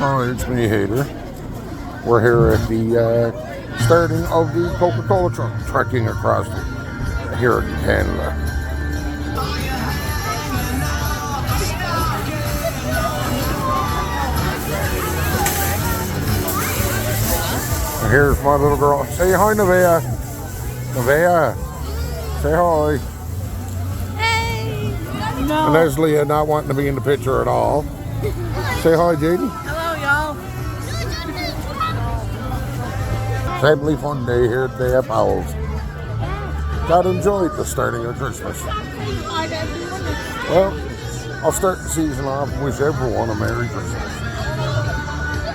Oh, it's me, Hater. We're here at the starting of the Coca-Cola truck trekking across here in Canada. And here's my little girl. Say hi, Nevaeh. Nevaeh, say hi. Hey! And No. there's Leah not wanting to be in the picture at all. Say hi, Jaden. Hello, y'all. Family fun day here at the Powell's. Got enjoyed the starting of Christmas. Well, I'll start the season off and wish everyone a Merry Christmas.